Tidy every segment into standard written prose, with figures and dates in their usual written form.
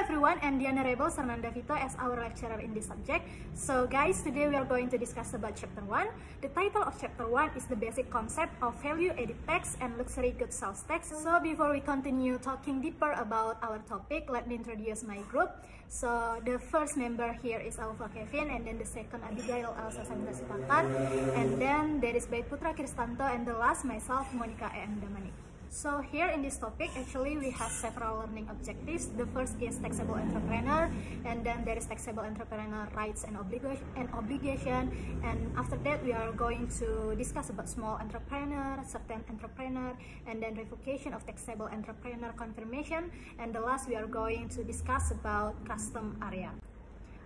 everyone, and the Honorable Sarnanda Vito as our lecturer in this subject. So guys, today we are going to discuss about Chapter 1. The title of Chapter 1 is the basic concept of value-added tax and luxury goods sales tax. So before we continue talking deeper about our topic, let me introduce my group. So the first member here is Aufa Kevin, and then the second Abigail Elsa Samira Sipatan, and then there is Bait Putra Kristanto, and the last myself, Monica E.M. Damani. So here in this topic, actually we have several learning objectives. The first is taxable entrepreneur, and then there is taxable entrepreneur rights and obligation, and after that we are going to discuss about small entrepreneur, certain entrepreneur, and then revocation of taxable entrepreneur confirmation, and the last we are going to discuss about custom area.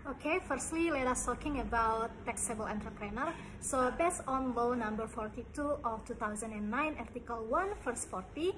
Okay, firstly, let us talking about taxable entrepreneur. So, based on law number 42 of 2009, article 1, verse 40,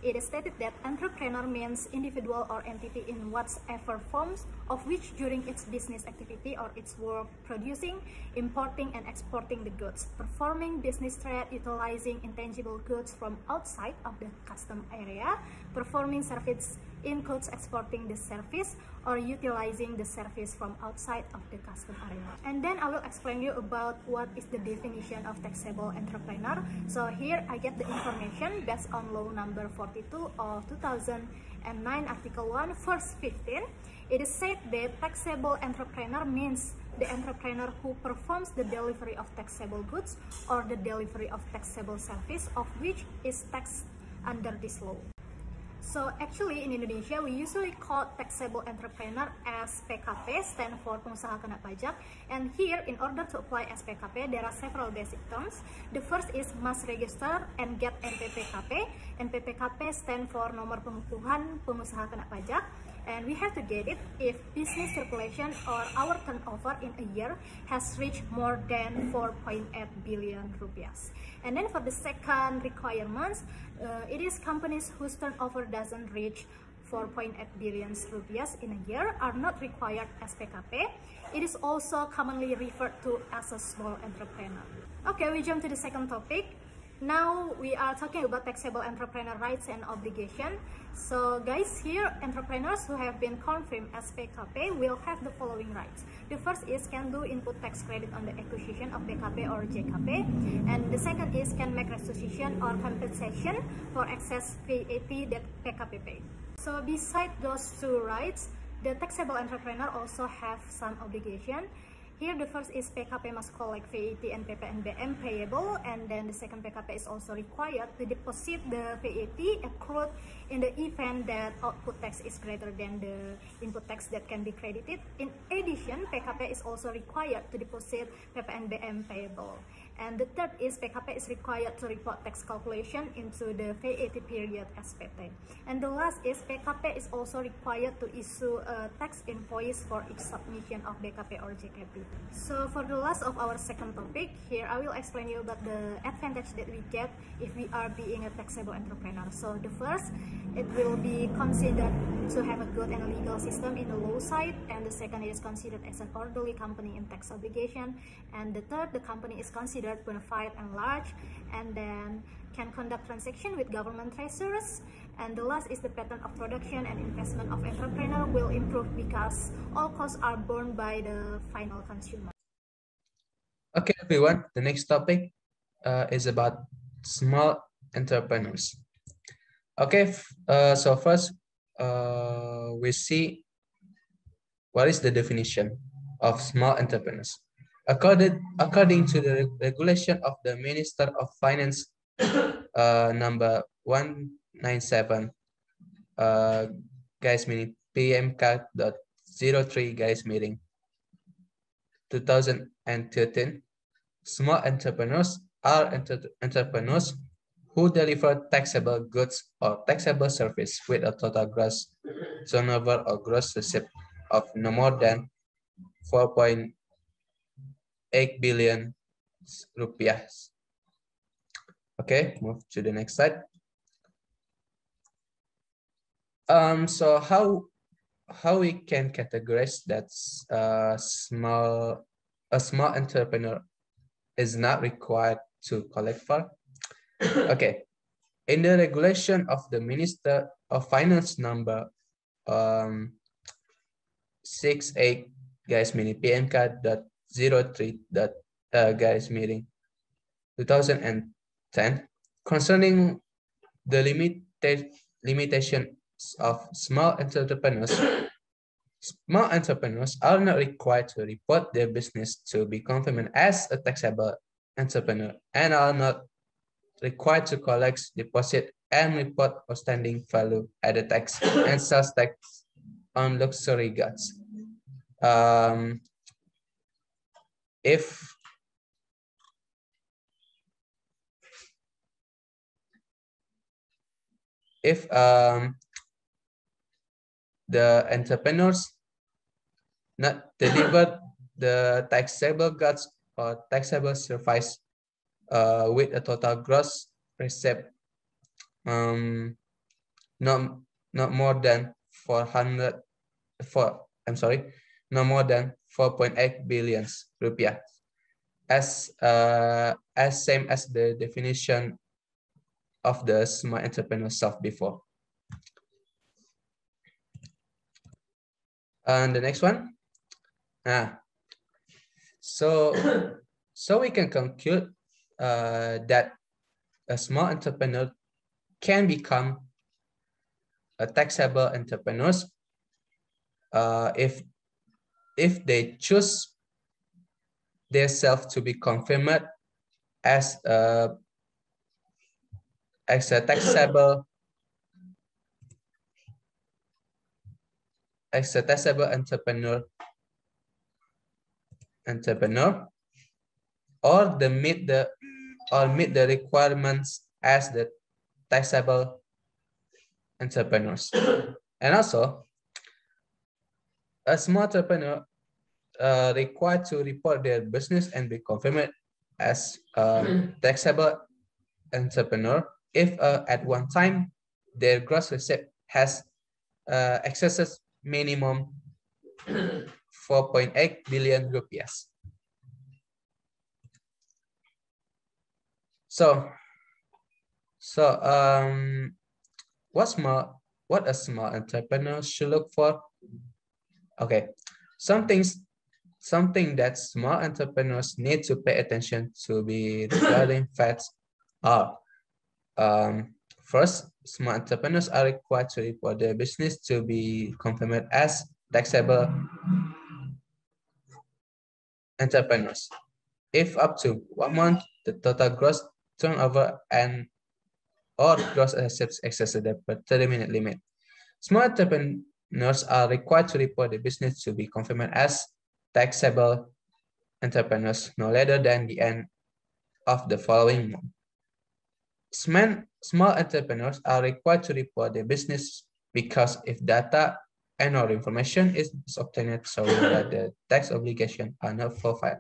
it is stated that entrepreneur means individual or entity in whatever forms of which during its business activity or its work producing, importing and exporting the goods, performing business trade, utilizing intangible goods from outside of the custom area, performing service includes exporting the service or utilizing the service from outside of the custom area. And then I will explain you about what is the definition of taxable entrepreneur. So here I get the information based on law number 42 of 2009, article 1, verse 15. It is said that taxable entrepreneur means the entrepreneur who performs the delivery of taxable goods or the delivery of taxable service of which is taxed under this law. So actually in Indonesia, we usually call taxable entrepreneur as PKP, stand for pengusaha kena pajak. And here, in order to apply as PKP, there are several basic terms. The first is must register and get NPPKP. NPPKP stand for nomor pengukuhan pengusaha kena pajak. And we have to get it if business circulation or our turnover in a year has reached more than 4.8 billion rupiahs. And then for the second requirements, it is companies whose turnover doesn't reach 4.8 billion rupiahs in a year are not required as PKP. It is also commonly referred to as a small entrepreneur. Okay, we jump to the second topic. Now we are talking about taxable entrepreneur rights and obligation. So guys, here entrepreneurs who have been confirmed as PKP will have the following rights. The first is can do input tax credit on the acquisition of PKP or JKP, and the second is can make restitution or compensation for excess VAT that PKP paid. So beside those two rights, the taxable entrepreneur also have some obligation. Here the first is PKP must collect VAT and PPNBM payable, and then the second PKP is also required to deposit the VAT accrued in the event that output tax is greater than the input tax that can be credited. In addition, PKP is also required to deposit PPNBM payable. And the third is PKP is required to report tax calculation into the VAT period SPT. And the last is PKP is also required to issue a tax invoice for each submission of BKP or JKP. So for the last of our second topic, here I will explain you about the advantage that we get if we are being a taxable entrepreneur. So the first, it will be considered to have a good and legal system in the law side, and the second is considered as an orderly company in tax obligation, and the third, the company is considered bona fide and large, and then can conduct transaction with government treasurers, and the last is the pattern of production and investment of entrepreneur will improve because all costs are borne by the final consumer. Okay, everyone, the next topic is about small entrepreneurs. Okay, so first we see what is the definition of small entrepreneurs. According to the regulation of the Minister of Finance number 197 guys meaning PMK.03 guys meeting 2013, small entrepreneurs are entrepreneurs who deliver taxable goods or taxable service with a total gross turnover or gross receipt of no more than 4.8 billion rupiah. Okay, move to the next slide. So how we can categorize that a small entrepreneur is not required to collect for? Okay, in the regulation of the Minister of Finance number 68 guys meaning PMK.03 guys meaning 2010 concerning the limitations of small entrepreneurs. Small entrepreneurs are not required to report their business to be confirmed as a taxable entrepreneur and are not required to collect, deposit, and report outstanding value-added tax and sales tax on luxury goods. If the entrepreneurs not delivered the taxable goods or taxable service with a total gross receipt not more than 4.8 billion rupiah, as same as the definition of the small entrepreneur self before. And the next one, so we can conclude that a small entrepreneur can become a taxable entrepreneurs if they choose themselves to be confirmed as a taxable entrepreneur or meet the requirements as the taxable entrepreneurs. And also, a small entrepreneur required to report their business and be confirmed as taxable entrepreneur if at one time their gross receipt has excesses minimum 4.8 billion rupiahs. So what a small entrepreneur should look for? Okay, something that small entrepreneurs need to pay attention to be regarding facts are first, small entrepreneurs are required to report their business to be confirmed as taxable entrepreneurs. If up to 1 month, the total gross turnover or gross assets exceeds the 30-minute limit. Small entrepreneurs are required to report the business to be confirmed as taxable entrepreneurs no later than the end of the following month. Small entrepreneurs are required to report their business because if data and or information is obtained showing that the tax obligations are not fulfilled.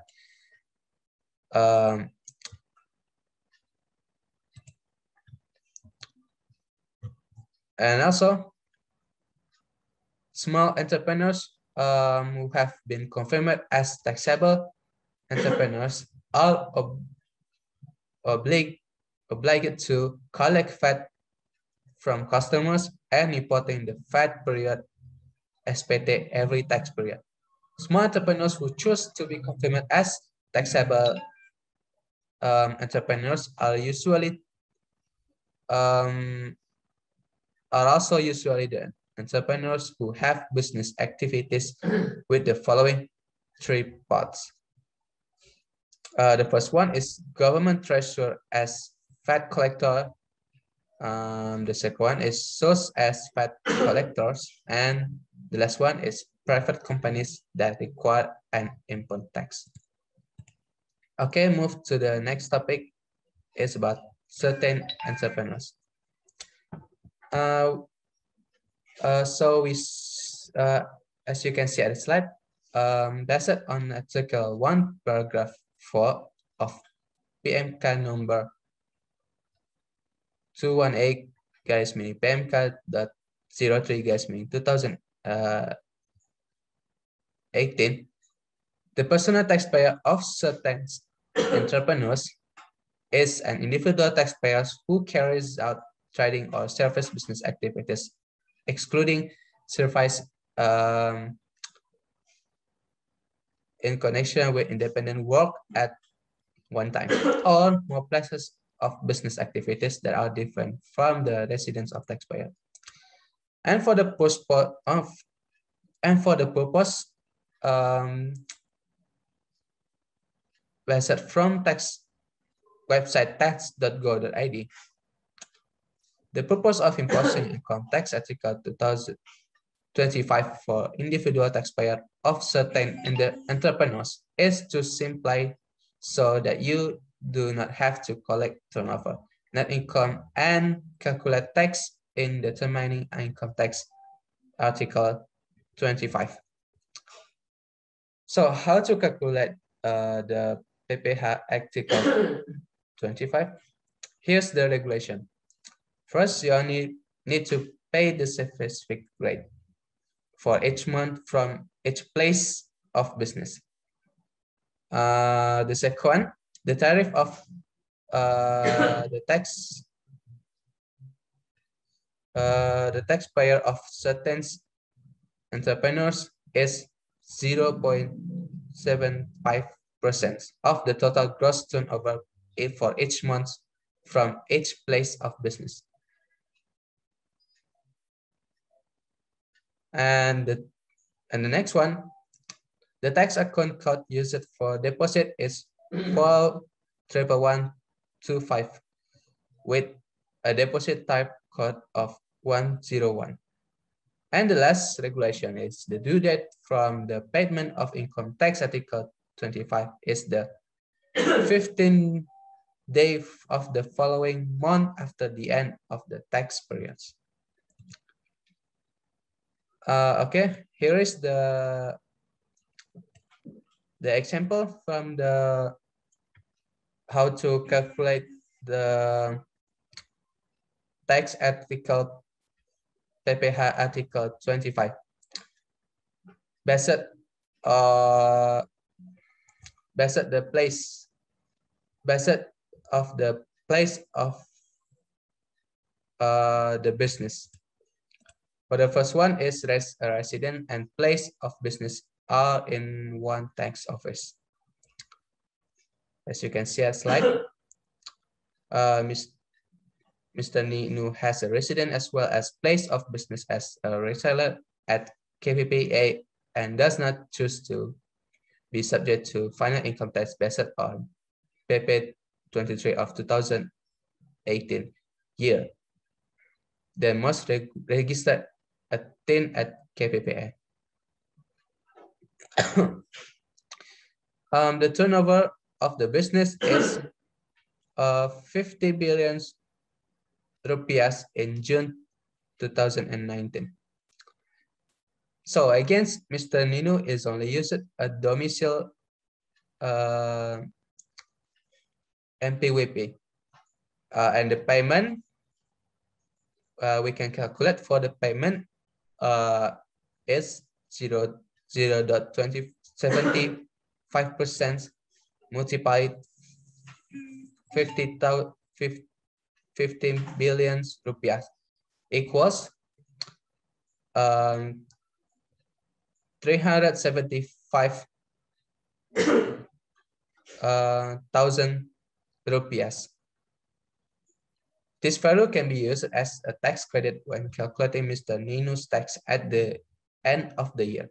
And also, small entrepreneurs who have been confirmed as taxable entrepreneurs are obliged to collect VAT from customers and reporting the VAT period expected every tax period. Small entrepreneurs who choose to be confirmed as taxable entrepreneurs are also usually the entrepreneurs who have business activities with the following 3 parts. The first one is government treasurer as VAT collector. The second one is source as VAT collectors, and the last one is private companies that require an input tax. Okay, move to the next topic. It's about certain entrepreneurs. So as you can see at the slide, based on Article 1, paragraph 4 of PMK number 218 guys meaning PMK.03 guys meaning 2018, the personal taxpayer of certain entrepreneurs is an individual taxpayer who carries out trading or service business activities, excluding service in connection with independent work at one time, or more places of business activities that are different from the residence of taxpayer. And for the purpose website from tax website tax.go.id, the purpose of imposing income tax article 2025 for individual taxpayer of certain entrepreneurs is to simplify so that you do not have to collect turnover, net income, and calculate tax in determining income tax article 25. So how to calculate the PPH article 25? Here's the regulation. First, you only need to pay the specific rate for each month from each place of business. The second, the tariff of the taxpayer of certain entrepreneurs is 0.75% of the total gross turnover for each month from each place of business. And the next one, the tax account code used for deposit is 41125 with a deposit type code of 101. And the last regulation is the due date from the payment of income tax article 25 is the 15th day of the following month after the end of the tax periods. Okay, here is the example from the how to calculate the tax article PPH article 25. Based the place of the place of the business. For the first one is resident and place of business are in one tax office. As you can see at slide, Mr. Ninu has a resident as well as place of business as a retailer at KPPA and does not choose to be subject to final income tax based on PP 23 of 2018 year. They must register a TIN at KPPA. The turnover of the business is 50 billion rupiahs in June 2019. So against Mr. Ninu is only used a domicile MPWP and the payment we can calculate for the payment is 0.75% multiplied 15 billion rupiah equals 375,000 rupiahs. This value can be used as a tax credit when calculating Mr. Ninu's tax at the end of the year.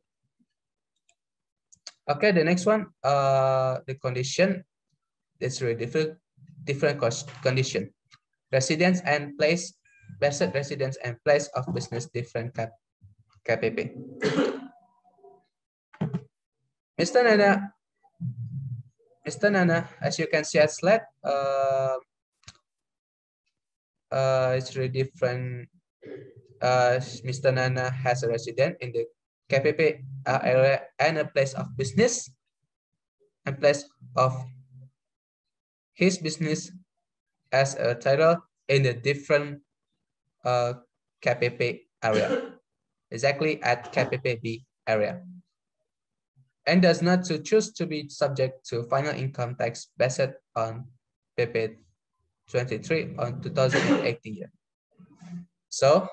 Okay, the next one, the condition is really different condition. Residence and place, basic residence and place of business different KPP. Mr. Nana, as you can see at slide, it's really different. Mr. Nana has a resident in the KPP area and a place of business and place of his business as a title in a different KPP area, exactly at KPPB area, and does not choose to be subject to final income tax based on PP 23 on 2018 year. So,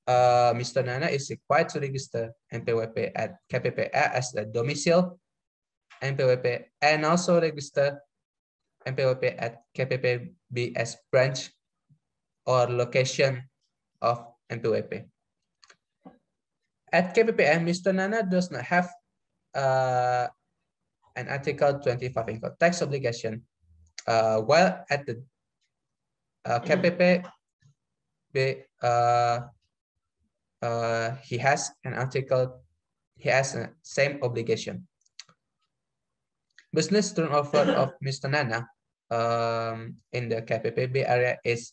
Mr. Nana is required to register MPWP at KPPA as the domicile NPWP and also register NPWP at KPPB as branch or location of NPWP. At KPPM, Mr. Nana does not have an Article 25 income tax obligation, while at the KPPB, he has a same obligation. Business turnover of Mr. Nana in the KPPB area is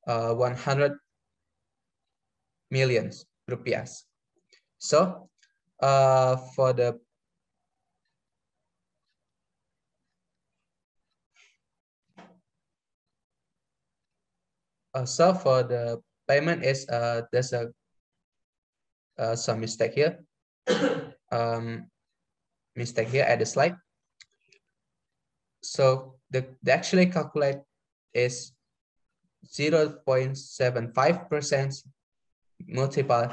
100 million rupiah. So for the payment is there's some mistake here. Mistake here at the slide. So the actually calculate is 0.75% multiple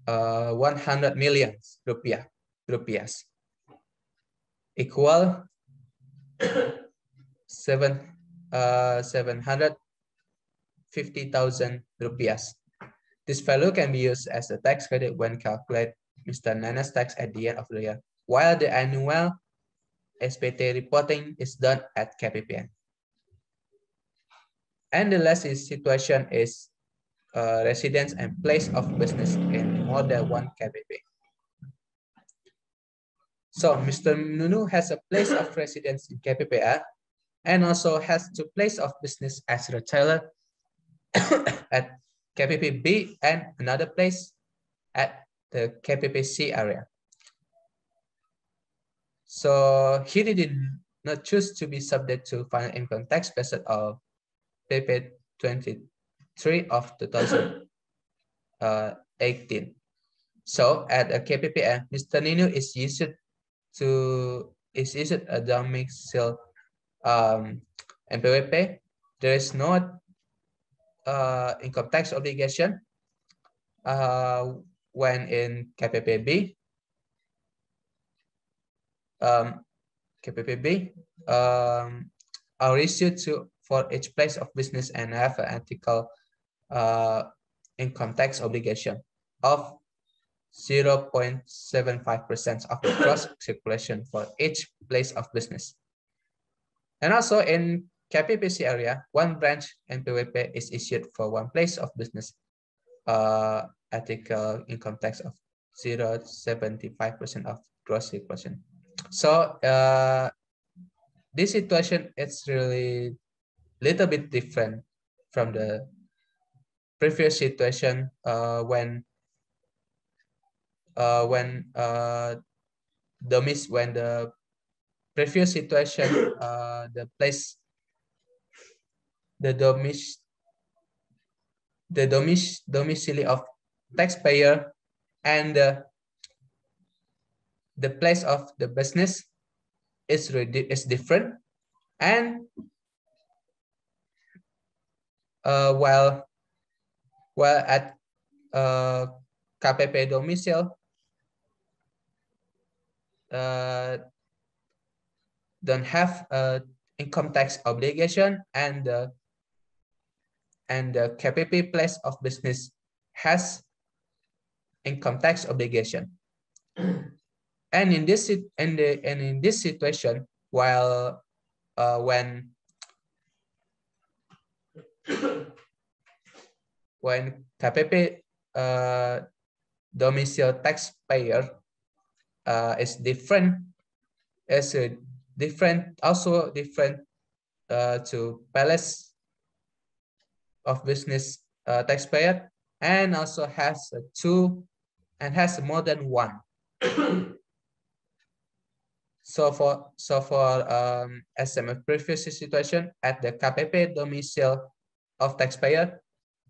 100 million rupiah equal 750,000 rupiah. This value can be used as a tax credit when calculate Mr. Nana's tax at the end of the year, while the annual SPT reporting is done at KPPN. And the last situation is residence and place of business in more than one KPP. So Mr. Nunu has a place of residence in KPPA and also has two places of business as a retailer at KPPB and another place at the KPPC area. So he did not choose to be subject to final income tax based on PP 23 of 2018. So at a KPPM, Mr. Nino is used a domicile NPWP. There is no income tax obligation when in KPPB. KPPB are issued for each place of business and have an ethical income tax obligation of 0.75% of the gross circulation for each place of business. And also in KPPC area, one branch NPWP is issued for one place of business, ethical income tax of 0.75% of gross circulation. So this situation is really little bit different from the previous situation when the previous situation the domicile of taxpayer and the place of the business is different, and while at KPP domicile don't have income tax obligation, and the KPP place of business has income tax obligation. And in this situation, while when KPP domicile taxpayer is different, also different to palace of business taxpayer, and also has has more than one. So for SMF previous situation at the KPP domicile of taxpayer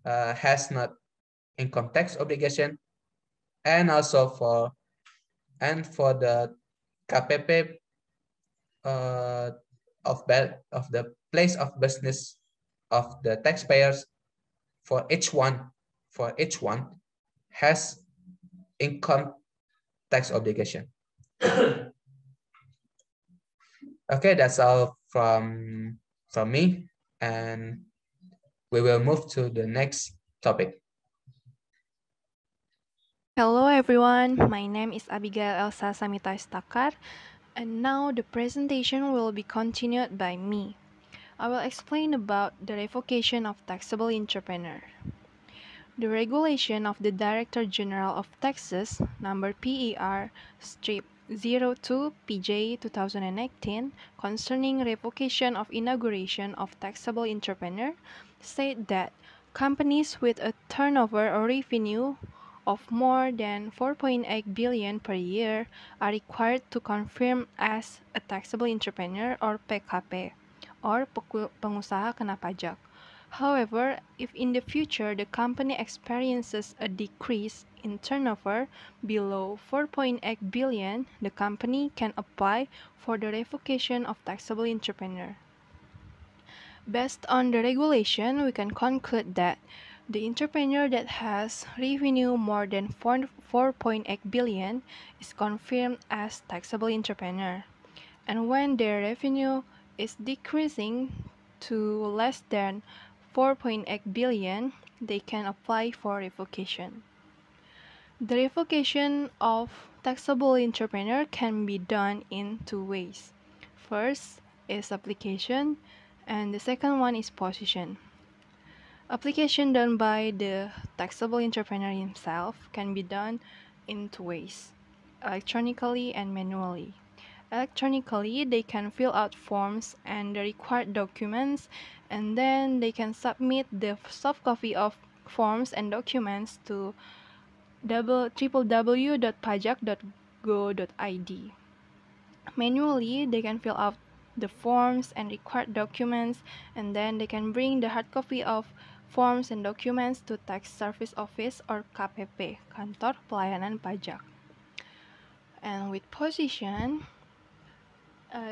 has not income tax obligation, and also for the KPP of the place of business of the taxpayers for each one has income tax obligation. Okay, that's all from me, and we will move to the next topic. Hello everyone, my name is Abigail Elsa Samita Istakar, and now the presentation will be continued by me. I will explain about the revocation of taxable entrepreneur. The regulation of the Director General of Taxes, number PER strip 02 PJ 2018, concerning revocation of inauguration of taxable entrepreneur, state that companies with a turnover or revenue of more than 4.8 billion per year are required to confirm as a taxable entrepreneur or PKP, or pengusaha kena pajak. However, if in the future the company experiences a decrease in turnover below 4.8 billion, the company can apply for the revocation of taxable entrepreneur. Based on the regulation, we can conclude that the entrepreneur that has revenue more than 4.8 billion is confirmed as taxable entrepreneur. And when their revenue is decreasing to less than 4.8 billion, they can apply for revocation. The revocation of taxable entrepreneur can be done in two ways. First is application, and the second one is position. Application done by the taxable entrepreneur himself can be done in two ways, electronically and manually. Electronically, they can fill out forms and the required documents, and then they can submit the soft copy of forms and documents to www.pajak.go.id. Manually, they can fill out the forms and required documents, and then they can bring the hard copy of forms and documents to Tax Service Office or KPP, Kantor Pelayanan Pajak. And with position,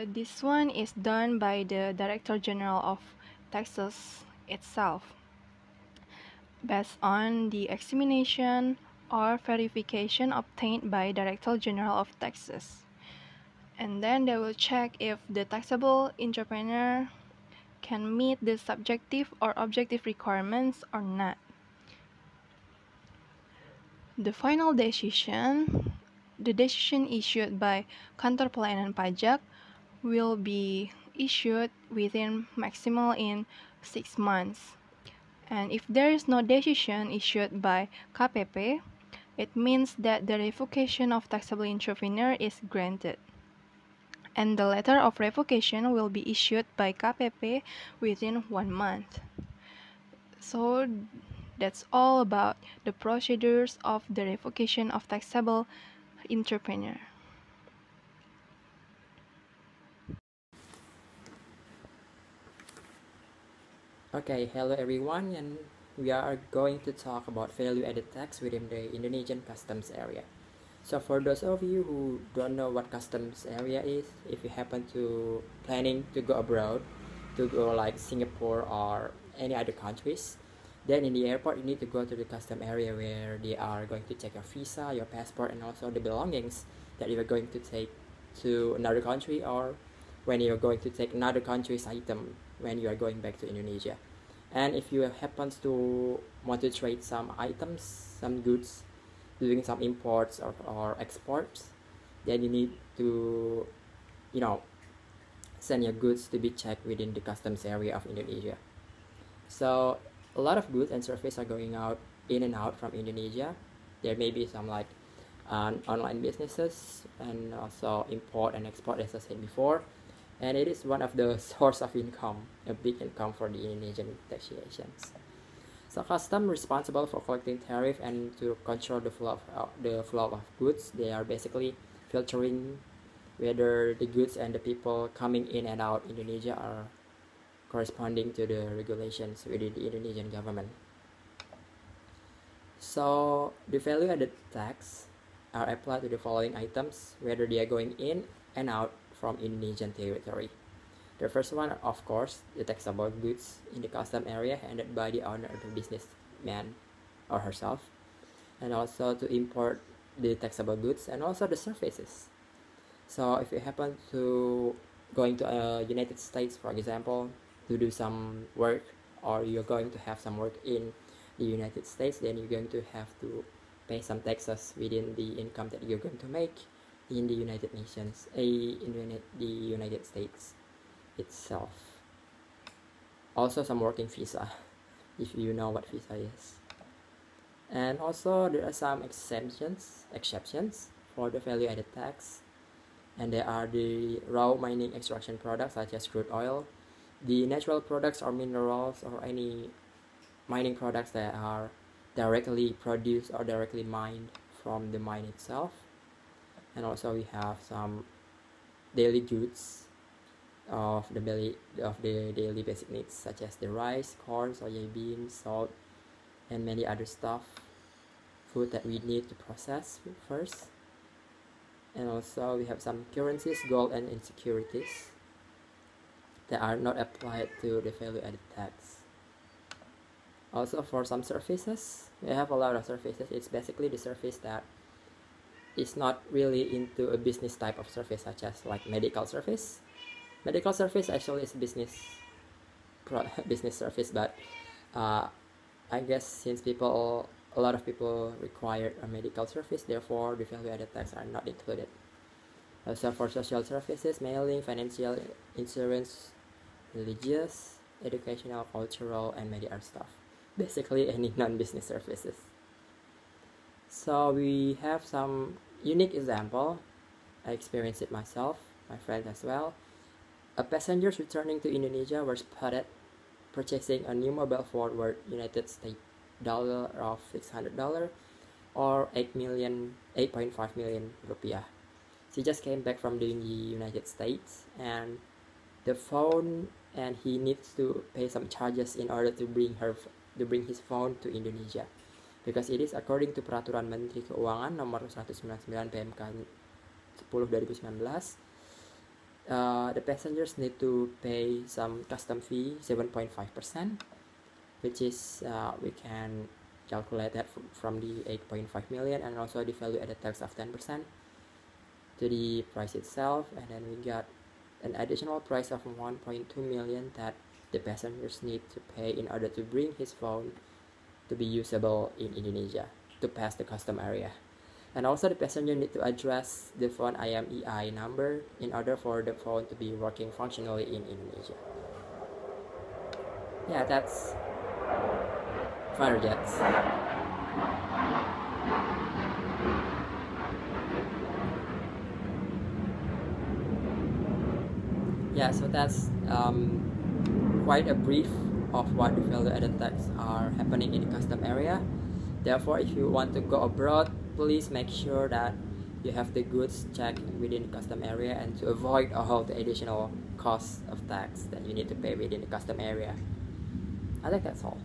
this one is done by the Director General of Taxes itself, based on the examination or verification obtained by Director General of Taxes. And then they will check if the taxable entrepreneur can meet the subjective or objective requirements or not. The final decision, the decision issued by Kantor Pelayanan Pajak will be issued within maximal in 6 months. And if there is no decision issued by KPP, it means that the revocation of taxable entrepreneur is granted. And the letter of revocation will be issued by KPP within 1 month. So that's all about the procedures of the revocation of taxable entrepreneur. Okay, hello everyone, and we are going to talk about value-added tax within the Indonesian customs area. So for those of you who don't know what customs area is, if you happen to planning to go abroad, to go like Singapore or any other countries, then in the airport you need to go to the custom area where they are going to check your visa, your passport, and also the belongings that you are going to take to another country, or when you're going to take another country's item when you are going back to Indonesia. And if you happen to want to trade some items, some goods, doing some imports or exports, then you need to, send your goods to be checked within the customs area of Indonesia. So a lot of goods and services are going out in and out from Indonesia. There may be some like online businesses and also import and export, as I said before, and it is one of the source of income, a big income for the Indonesian taxations. So custom responsible for collecting tariff and to control the flow of goods. They are basically filtering whether the goods and the people coming in and out Indonesia are corresponding to the regulations within the Indonesian government. So the value-added tax are applied to the following items, whether they are going in and out from Indonesian territory. The first one, of course, the taxable goods in the custom area handled by the owner of the businessman or herself, and also to import the taxable goods and also the services. So if you happen to going to United States, for example, to do some work, or you're going to have some work in the United States, then you're going to have to pay some taxes within the income that you're going to make in the United Nations, in the United States itself. Also some working visa, if you know what visa is. And also there are some exceptions for the value-added tax, and there are the raw mining extraction products such as crude oil, the natural products or minerals, or any mining products that are directly produced or directly mined from the mine itself. And also we have some daily goods of the daily basic needs, such as the rice, corn, soybeans, salt, and many other stuff, food that we need to process first. And also we have some currencies, gold and insecurities, that are not applied to the value-added tax. Also for some services, we have a lot of services. It's basically the service that is not really into a business type of service, such as like medical service. Medical service actually is business service, but I guess since a lot of people require a medical service, therefore the value-added tax are not included. Also for social services, mailing, financial, insurance, religious, educational, cultural, and many other stuff. Basically any non-business services. So we have some unique example. I experienced it myself, my friend as well. A passenger returning to Indonesia were spotted purchasing a new mobile phone worth United States dollar of $600 or 8.5 million rupiah. She just came back from the United States, and the phone, and he needs to pay some charges in order to bring his phone to Indonesia, because it is according to Peraturan Menteri Keuangan nomor 199 PMK 10/2019. The passengers need to pay some custom fee 7.5%, which is we can calculate that from the 8.5 million, and also the value-added tax of 10% to the price itself, and then we got an additional price of 1.2 million that the passengers need to pay in order to bring his phone to be usable in Indonesia, to pass the custom area. And also the passenger need to address the phone IMEI number in order for the phone to be working functionally in Indonesia. Yeah, that's fighter jets. Yeah, so that's quite a brief of what the value-added tax are happening in the custom area. Therefore, if you want to go abroad, please make sure that you have the goods checked within the custom area, and to avoid all the additional costs of tax that you need to pay within the custom area. I think that's all.